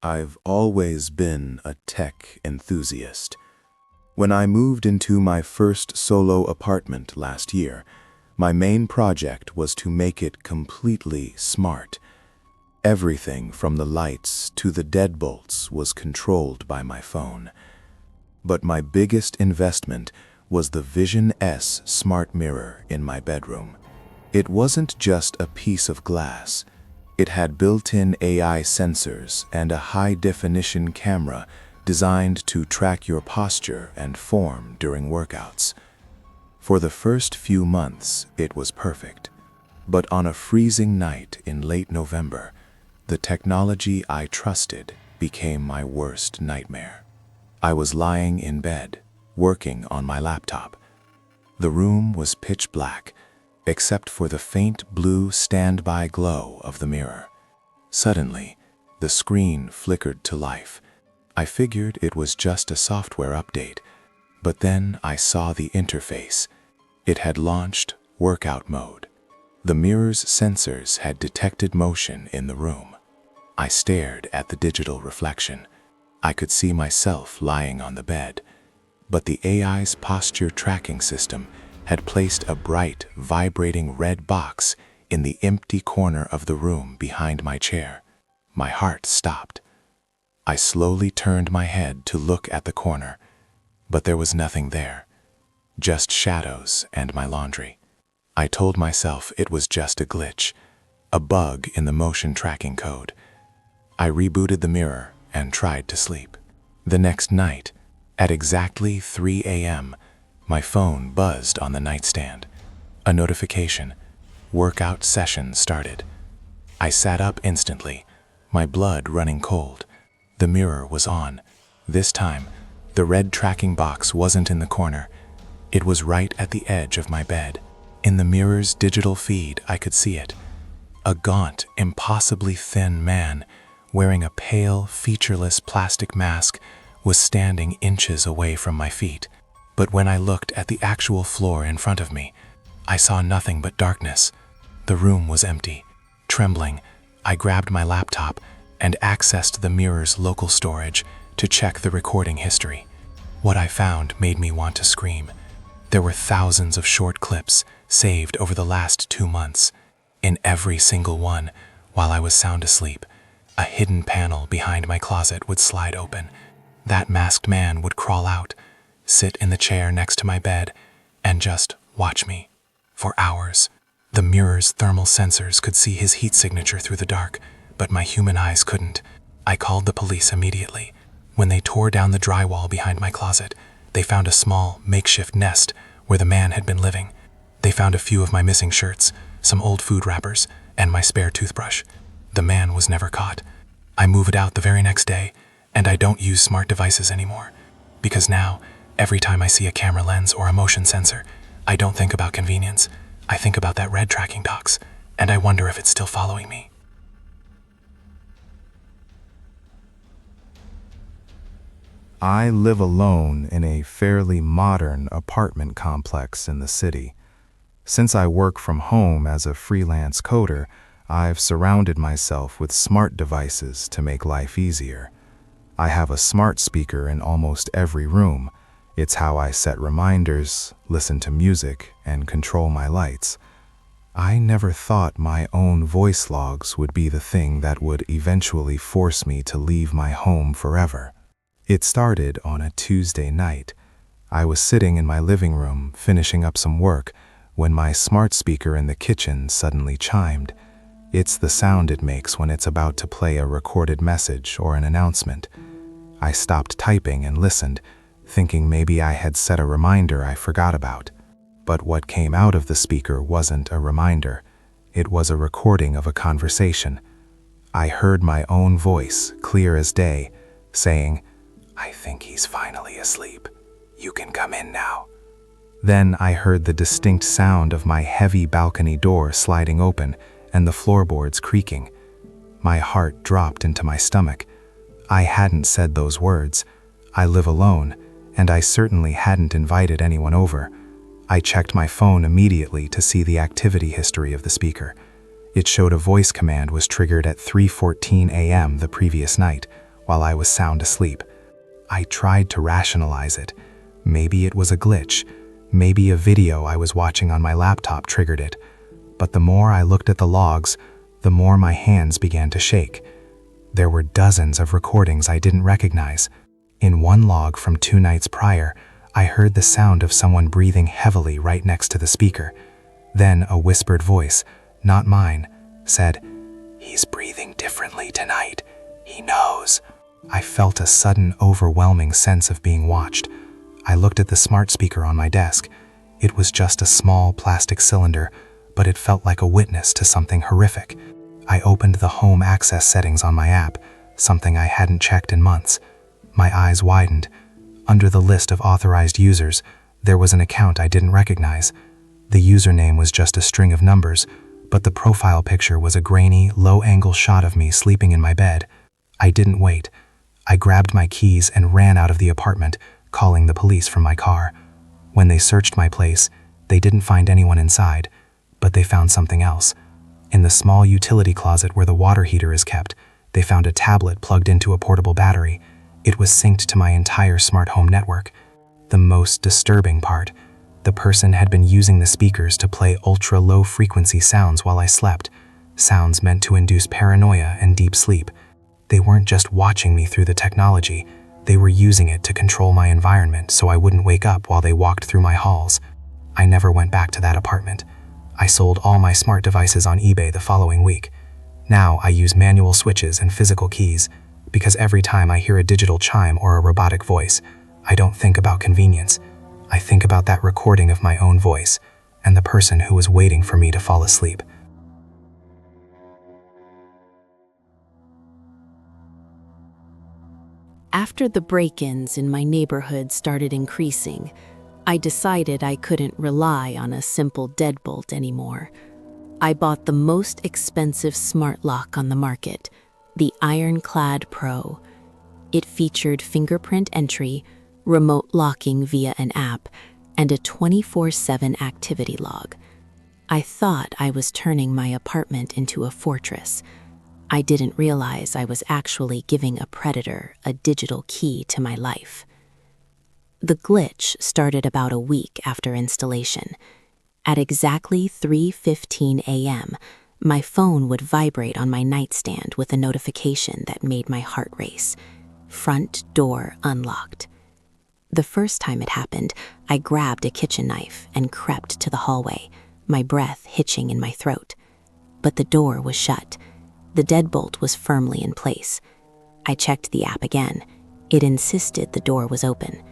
I've always been a tech enthusiast. When I moved into my first solo apartment last year, my main project was to make it completely smart. Everything from the lights to the deadbolts was controlled by my phone. But my biggest investment was the Vision S smart mirror in my bedroom. It wasn't just a piece of glass. It had built-in AI sensors and a high-definition camera designed to track your posture and form during workouts. For the first few months, it was perfect. But on a freezing night in late November, the technology I trusted became my worst nightmare. I was lying in bed, working on my laptop. The room was pitch black, except for the faint blue standby glow of the mirror. Suddenly, the screen flickered to life. I figured it was just a software update, but then I saw the interface. It had launched workout mode. The mirror's sensors had detected motion in the room. I stared at the digital reflection. I could see myself lying on the bed, but the AI's posture tracking system had placed a bright, vibrating red box in the empty corner of the room behind my chair. My heart stopped. I slowly turned my head to look at the corner, but there was nothing there, just shadows and my laundry. I told myself it was just a glitch, a bug in the motion tracking code. I rebooted the mirror and tried to sleep. The next night, at exactly 3 a.m., my phone buzzed on the nightstand. A notification. Workout session started. I sat up instantly, my blood running cold. The mirror was on. This time, the red tracking box wasn't in the corner. It was right at the edge of my bed. In the mirror's digital feed, I could see it. A gaunt, impossibly thin man, wearing a pale, featureless plastic mask, was standing inches away from my feet. But when I looked at the actual floor in front of me, I saw nothing but darkness. The room was empty. Trembling, I grabbed my laptop and accessed the mirror's local storage to check the recording history. What I found made me want to scream. There were thousands of short clips saved over the last 2 months. In every single one, while I was sound asleep, a hidden panel behind my closet would slide open. That masked man would crawl out, sit in the chair next to my bed, and just watch me. For hours. The mirror's thermal sensors could see his heat signature through the dark, but my human eyes couldn't. I called the police immediately. When they tore down the drywall behind my closet, they found a small, makeshift nest where the man had been living. They found a few of my missing shirts, some old food wrappers, and my spare toothbrush. The man was never caught. I moved out the very next day, and I don't use smart devices anymore. Because now, every time I see a camera lens or a motion sensor, I don't think about convenience. I think about that red tracking box, and I wonder if it's still following me. I live alone in a fairly modern apartment complex in the city. Since I work from home as a freelance coder, I've surrounded myself with smart devices to make life easier. I have a smart speaker in almost every room. It's how I set reminders, listen to music, and control my lights. I never thought my own voice logs would be the thing that would eventually force me to leave my home forever. It started on a Tuesday night. I was sitting in my living room, finishing up some work, when my smart speaker in the kitchen suddenly chimed. It's the sound it makes when it's about to play a recorded message or an announcement. I stopped typing and listened, thinking maybe I had set a reminder I forgot about. But what came out of the speaker wasn't a reminder. It was a recording of a conversation. I heard my own voice, clear as day, saying, "I think he's finally asleep. You can come in now." Then I heard the distinct sound of my heavy balcony door sliding open and the floorboards creaking. My heart dropped into my stomach. I hadn't said those words. I live alone, and I certainly hadn't invited anyone over. I checked my phone immediately to see the activity history of the speaker. It showed a voice command was triggered at 3:14 a.m. the previous night, while I was sound asleep. I tried to rationalize it. Maybe it was a glitch. Maybe a video I was watching on my laptop triggered it. But the more I looked at the logs, the more my hands began to shake. There were dozens of recordings I didn't recognize. In one log from 2 nights prior, I heard the sound of someone breathing heavily right next to the speaker. Then a whispered voice, not mine, said, "He's breathing differently tonight. He knows." I felt a sudden, overwhelming sense of being watched. I looked at the smart speaker on my desk. It was just a small plastic cylinder, but it felt like a witness to something horrific. I opened the home access settings on my app, something I hadn't checked in months. My eyes widened. Under the list of authorized users, there was an account I didn't recognize. The username was just a string of numbers, but the profile picture was a grainy, low-angle shot of me sleeping in my bed. I didn't wait. I grabbed my keys and ran out of the apartment, calling the police from my car. When they searched my place, they didn't find anyone inside, but they found something else. In the small utility closet where the water heater is kept, they found a tablet plugged into a portable battery. It was synced to my entire smart home network. The most disturbing part, the person had been using the speakers to play ultra-low frequency sounds while I slept, sounds meant to induce paranoia and deep sleep. They weren't just watching me through the technology, they were using it to control my environment so I wouldn't wake up while they walked through my halls. I never went back to that apartment. I sold all my smart devices on eBay the following week. Now I use manual switches and physical keys, because every time I hear a digital chime or a robotic voice, I don't think about convenience. I think about that recording of my own voice and the person who was waiting for me to fall asleep. After the break-ins in my neighborhood started increasing, I decided I couldn't rely on a simple deadbolt anymore. I bought the most expensive smart lock on the market, the Ironclad Pro. It featured fingerprint entry, remote locking via an app, and a 24/7 activity log. I thought I was turning my apartment into a fortress. I didn't realize I was actually giving a predator a digital key to my life. The glitch started about a week after installation. At exactly 3:15 a.m., my phone would vibrate on my nightstand with a notification that made my heart race. Front door unlocked. The first time it happened, I grabbed a kitchen knife and crept to the hallway, my breath hitching in my throat. But the door was shut. The deadbolt was firmly in place. I checked the app again. It insisted the door was open.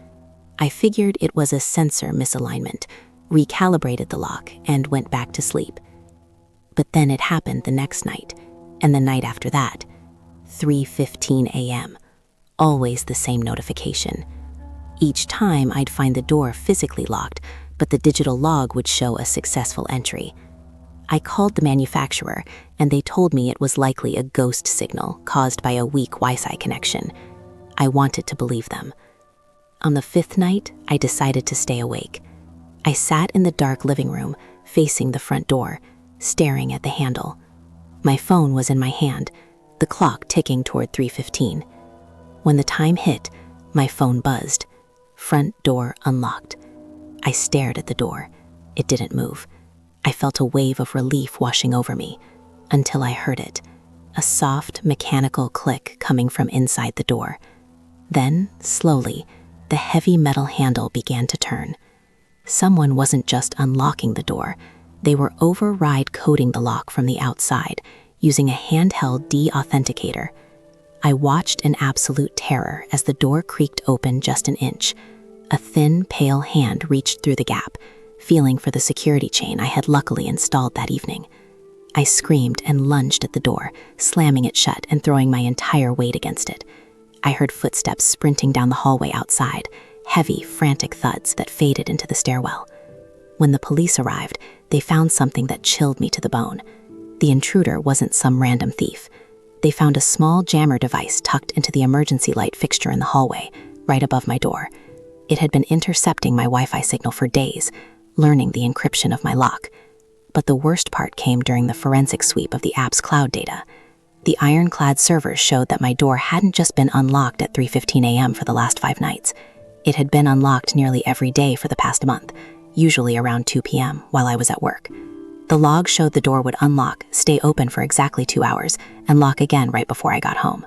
I figured it was a sensor misalignment, recalibrated the lock, and went back to sleep. But then it happened the next night, and the night after that. 3:15 a.m. Always the same notification. Each time I'd find the door physically locked, but the digital log would show a successful entry. I called the manufacturer, and they told me it was likely a ghost signal caused by a weak Wi-Fi connection. I wanted to believe them. On the 5th night, I decided to stay awake. I sat in the dark living room, facing the front door, staring at the handle. My phone was in my hand, the clock ticking toward 3:15. When the time hit, my phone buzzed. Front door unlocked. I stared at the door. It didn't move. I felt a wave of relief washing over me, until I heard it, a soft, mechanical click coming from inside the door. Then, slowly, the heavy metal handle began to turn. Someone wasn't just unlocking the door, they were override coding the lock from the outside, using a handheld de-authenticator. I watched in absolute terror as the door creaked open just an inch. A thin, pale hand reached through the gap, feeling for the security chain I had luckily installed that evening. I screamed and lunged at the door, slamming it shut and throwing my entire weight against it. I heard footsteps sprinting down the hallway outside, heavy, frantic thuds that faded into the stairwell. When the police arrived, they found something that chilled me to the bone. The intruder wasn't some random thief. They found a small jammer device tucked into the emergency light fixture in the hallway, right above my door. It had been intercepting my Wi-Fi signal for days, learning the encryption of my lock. But the worst part came during the forensic sweep of the app's cloud data. The ironclad servers showed that my door hadn't just been unlocked at 3:15 a.m. for the last 5 nights. It had been unlocked nearly every day for the past month, usually around 2 p.m. while I was at work. The log showed the door would unlock, stay open for exactly 2 hours, and lock again right before I got home.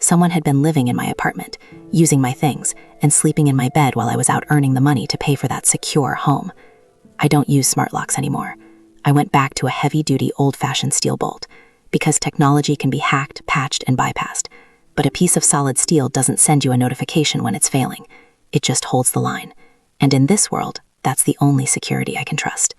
Someone had been living in my apartment, using my things, and sleeping in my bed while I was out earning the money to pay for that secure home. I don't use smart locks anymore. I went back to a heavy-duty, old-fashioned steel bolt, because technology can be hacked, patched, and bypassed. But a piece of solid steel doesn't send you a notification when it's failing. It just holds the line. And in this world, that's the only security I can trust.